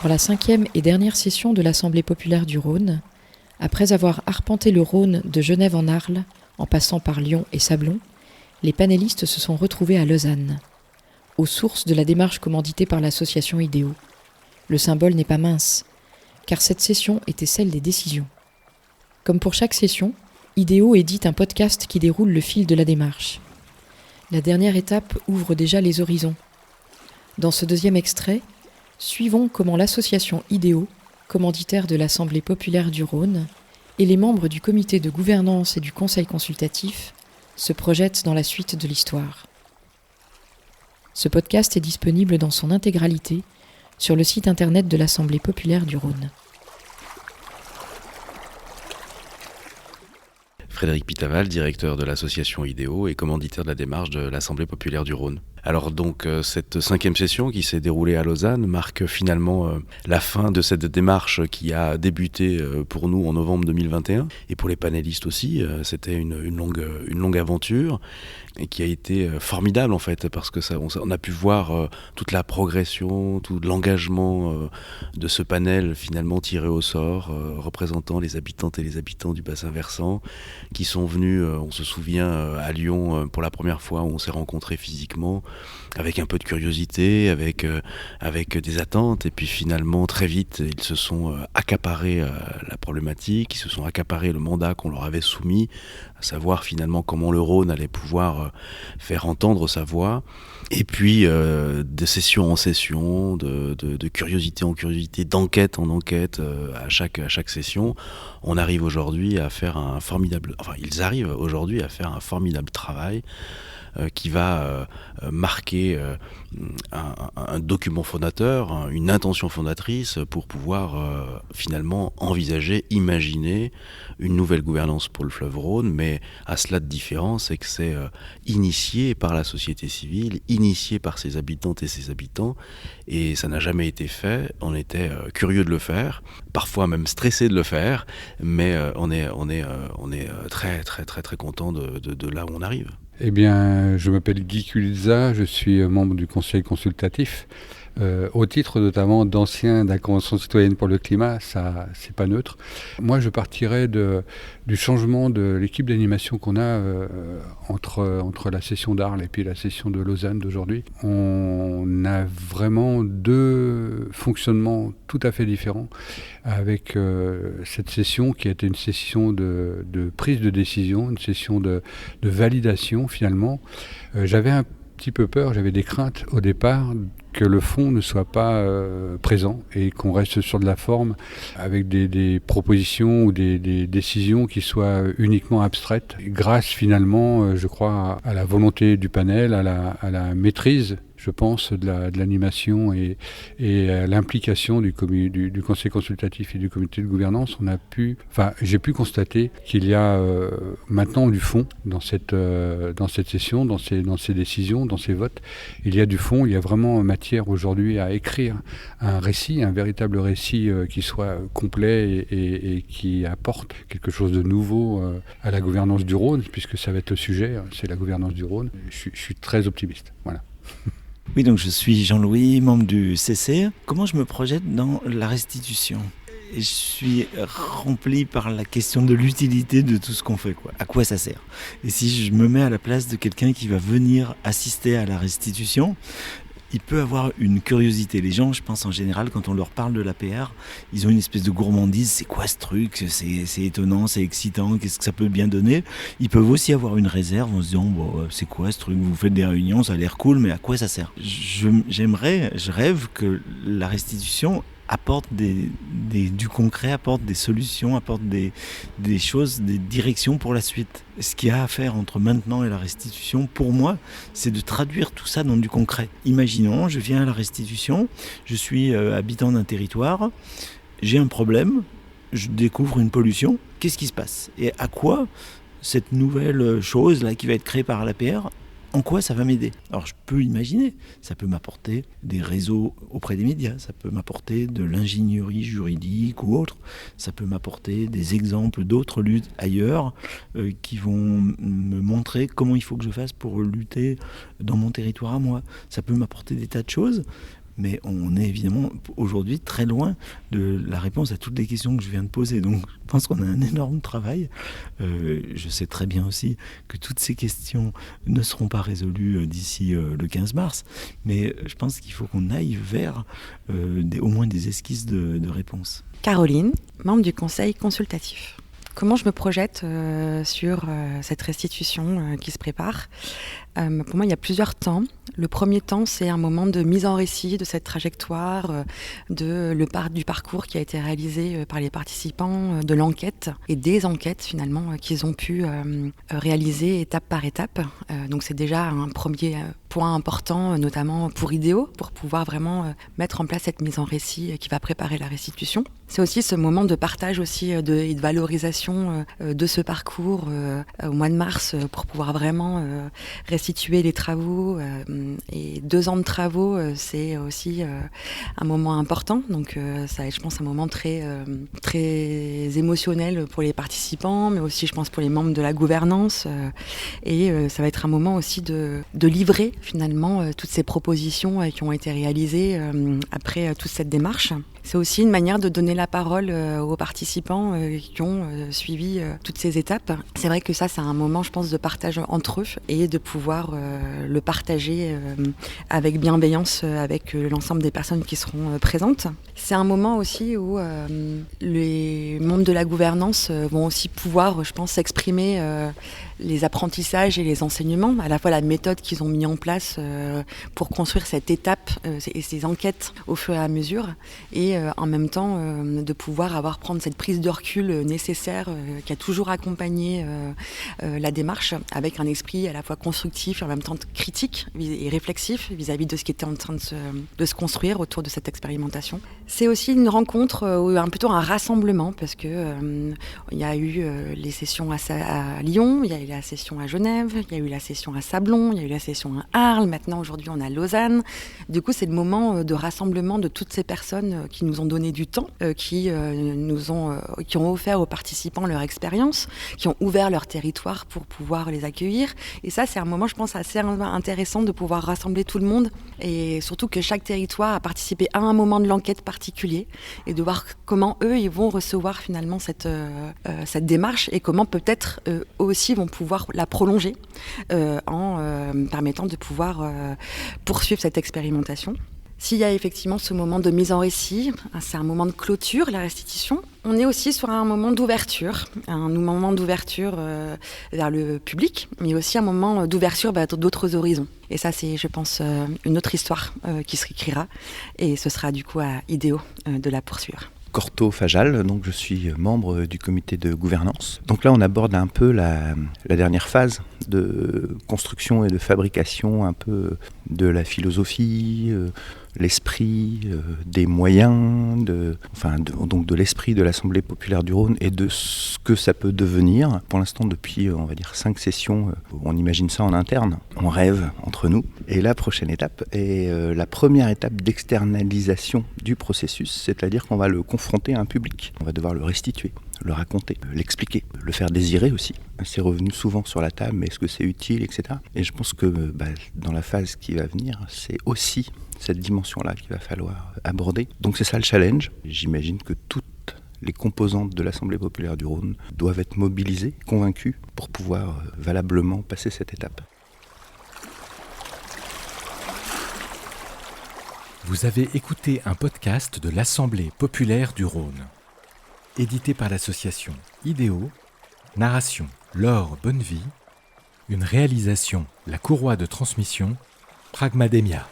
Pour la 5e et dernière session de l'Assemblée populaire du Rhône, après avoir arpenté le Rhône de Genève en Arles, en passant par Lyon et Sablons, les panélistes se sont retrouvés à Lausanne, aux sources de la démarche commanditée par l'association IDEO. Le symbole n'est pas mince, car cette session était celle des décisions. Comme pour chaque session, IDEO édite un podcast qui déroule le fil de la démarche. La dernière étape ouvre déjà les horizons. Dans ce deuxième extrait, suivons comment l'association IDEO, commanditaire de l'Assemblée populaire du Rhône, et les membres du comité de gouvernance et du conseil consultatif se projettent dans la suite de l'histoire. Ce podcast est disponible dans son intégralité sur le site internet de l'Assemblée populaire du Rhône. Frédéric Pitaval, directeur de l'association IDEO et commanditaire de la démarche de l'Assemblée populaire du Rhône. Alors donc cette 5e session qui s'est déroulée à Lausanne marque finalement la fin de cette démarche qui a débuté pour nous en novembre 2021 et pour les panélistes aussi. C'était une longue aventure et qui a été formidable en fait parce que on a pu voir toute la progression, tout l'engagement de ce panel finalement tiré au sort représentant les habitantes et les habitants du bassin versant qui sont venus, on se souvient, à Lyon pour la première fois où on s'est rencontrés physiquement avec un peu de curiosité, avec des attentes, et puis finalement très vite ils se sont accaparés la problématique, ils se sont accaparés le mandat qu'on leur avait soumis, à savoir finalement comment le Rhône allait pouvoir faire entendre sa voix, et puis de session en session, de curiosité en curiosité, d'enquête en enquête, à chaque session, on arrive aujourd'hui à faire ils arrivent aujourd'hui à faire un formidable travail qui va marquer un document fondateur, une intention fondatrice pour pouvoir finalement envisager, imaginer une nouvelle gouvernance pour le fleuve Rhône, mais à cela de différence, c'est que c'est initié par la société civile, initié par ses habitantes et ses habitants, et ça n'a jamais été fait. On était curieux de le faire, parfois même stressé de le faire, mais on est très très très très content de là où on arrive. Eh bien, je m'appelle Guy Culza, je suis membre du conseil consultatif. Au titre notamment d'ancien de la Convention citoyenne pour le climat, ça c'est pas neutre. Moi je partirais du changement de l'équipe d'animation qu'on a entre la session d'Arles et puis la session de Lausanne d'aujourd'hui. On a vraiment deux fonctionnements tout à fait différents avec cette session qui a été une session de prise de décision, une session de validation finalement. J'avais un petit peu peur, j'avais des craintes au départ que le fond ne soit pas présent et qu'on reste sur de la forme avec des propositions ou des décisions qui soient uniquement abstraites. Grâce finalement, je crois, à la volonté du panel, à la maîtrise, je pense, de l'animation et à l'implication du conseil consultatif et du comité de gouvernance, j'ai pu constater qu'il y a maintenant du fond dans cette session, dans ces décisions, dans ces votes. Il y a du fond, il y a vraiment matière aujourd'hui à écrire un récit, un véritable récit qui soit complet et qui apporte quelque chose de nouveau à la gouvernance du Rhône, puisque ça va être le sujet, c'est la gouvernance du Rhône. Je suis très optimiste. Voilà. Oui, donc je suis Jean-Louis, membre du CC. Comment je me projette dans la restitution ? Et je suis rempli par la question de l'utilité de tout ce qu'on fait, quoi. À quoi ça sert ? Et si je me mets à la place de quelqu'un qui va venir assister à la restitution, il peut avoir une curiosité. Les gens, je pense en général, quand on leur parle de l'APR, ils ont une espèce de gourmandise. C'est quoi ce truc ? C'est étonnant, c'est excitant, qu'est-ce que ça peut bien donner ? Ils peuvent aussi avoir une réserve en se disant c'est quoi ce truc ? Vous faites des réunions, ça a l'air cool, mais à quoi ça sert ? Je rêve que la restitution apporte du concret, apporte des solutions, apporte des choses, des directions pour la suite. Ce qu'il y a à faire entre maintenant et la restitution, pour moi, c'est de traduire tout ça dans du concret. Imaginons, je viens à la restitution, je suis habitant d'un territoire, j'ai un problème, je découvre une pollution, qu'est-ce qui se passe ? Et à quoi cette nouvelle chose là qui va être créée par l'APR, en quoi ça va m'aider ? Alors je peux imaginer, ça peut m'apporter des réseaux auprès des médias, ça peut m'apporter de l'ingénierie juridique ou autre, ça peut m'apporter des exemples d'autres luttes ailleurs qui vont me montrer comment il faut que je fasse pour lutter dans mon territoire à moi. Ça peut m'apporter des tas de choses, Mais on est évidemment aujourd'hui très loin de la réponse à toutes les questions que je viens de poser. Donc je pense qu'on a un énorme travail. Je sais très bien aussi que toutes ces questions ne seront pas résolues d'ici le 15 mars. Mais je pense qu'il faut qu'on aille vers au moins des esquisses de réponses. Caroline, membre du conseil consultatif. Comment je me projette sur cette restitution qui se prépare ? Pour moi, il y a plusieurs temps. Le premier temps, c'est un moment de mise en récit de cette trajectoire, du parcours qui a été réalisé par les participants, de l'enquête et des enquêtes finalement qu'ils ont pu réaliser étape par étape. Donc c'est déjà un premier point important, notamment pour IDEO, pour pouvoir vraiment mettre en place cette mise en récit qui va préparer la restitution. C'est aussi ce moment de partage aussi et de valorisation de ce parcours au mois de mars pour pouvoir vraiment restituer les travaux. Et 2 ans de travaux, c'est aussi un moment important. Donc ça va être, je pense, un moment très émotionnel pour les participants, mais aussi, je pense, pour les membres de la gouvernance. Et ça va être un moment aussi de livrer finalement toutes ces propositions qui ont été réalisées après toute cette démarche. C'est aussi une manière de donner la parole aux participants qui ont suivi toutes ces étapes. C'est vrai que ça, c'est un moment, je pense, de partage entre eux et de pouvoir le partager avec bienveillance avec l'ensemble des personnes qui seront présentes. C'est un moment aussi où les membres de la gouvernance vont aussi pouvoir, je pense, s'exprimer les apprentissages et les enseignements, à la fois la méthode qu'ils ont mis en place pour construire cette étape et ces enquêtes au fur et à mesure, et en même temps de pouvoir prendre cette prise de recul nécessaire qui a toujours accompagné la démarche, avec un esprit à la fois constructif et en même temps critique et réflexif vis-à-vis de ce qui était en train de se construire autour de cette expérimentation. C'est aussi une rencontre, plutôt un rassemblement, parce que il y a eu les sessions à Lyon, il y a eu la session à Genève, il y a eu la session à Sablons, il y a eu la session à Arles, maintenant aujourd'hui on est à Lausanne. Du coup, c'est le moment de rassemblement de toutes ces personnes qui nous ont donné du temps, qui ont offert aux participants leur expérience, qui ont ouvert leur territoire pour pouvoir les accueillir. Et ça, c'est un moment, je pense, assez intéressant de pouvoir rassembler tout le monde, et surtout que chaque territoire a participé à un moment de l'enquête particulier, et de voir comment eux, ils vont recevoir finalement cette démarche, et comment peut-être eux aussi vont pouvoir la prolonger en permettant de pouvoir poursuivre cette expérimentation. S'il y a effectivement ce moment de mise en récit, c'est un moment de clôture, la restitution. On est aussi sur un moment d'ouverture, vers le public, mais aussi un moment d'ouverture vers d'autres horizons. Et ça, c'est, je pense, une autre histoire qui se réécrira, et ce sera du coup à IDEO de la poursuivre. Corto Fajal, donc je suis membre du comité de gouvernance. Donc là, on aborde un peu la dernière phase de construction et de fabrication un peu de la philosophie, l'esprit, des moyens, donc de l'esprit de l'Assemblée populaire du Rhône et de ce que ça peut devenir. Pour l'instant, depuis, on va dire, 5 sessions, on imagine ça en interne, on rêve entre nous. Et la prochaine étape est la première étape d'externalisation du processus, c'est-à-dire qu'on va le confronter à un public. On va devoir le restituer, le raconter, l'expliquer, le faire désirer aussi. C'est revenu souvent sur la table, mais est-ce que c'est utile, etc. Et je pense que dans la phase qui va venir, c'est aussi cette dimension-là qu'il va falloir aborder. Donc c'est ça le challenge. J'imagine que toutes les composantes de l'Assemblée populaire du Rhône doivent être mobilisées, convaincues, pour pouvoir valablement passer cette étape. Vous avez écouté un podcast de l'Assemblée populaire du Rhône, édité par l'association IDEO, narration Laure Bonnevie, une réalisation La Courroie de transmission, Pragmademia.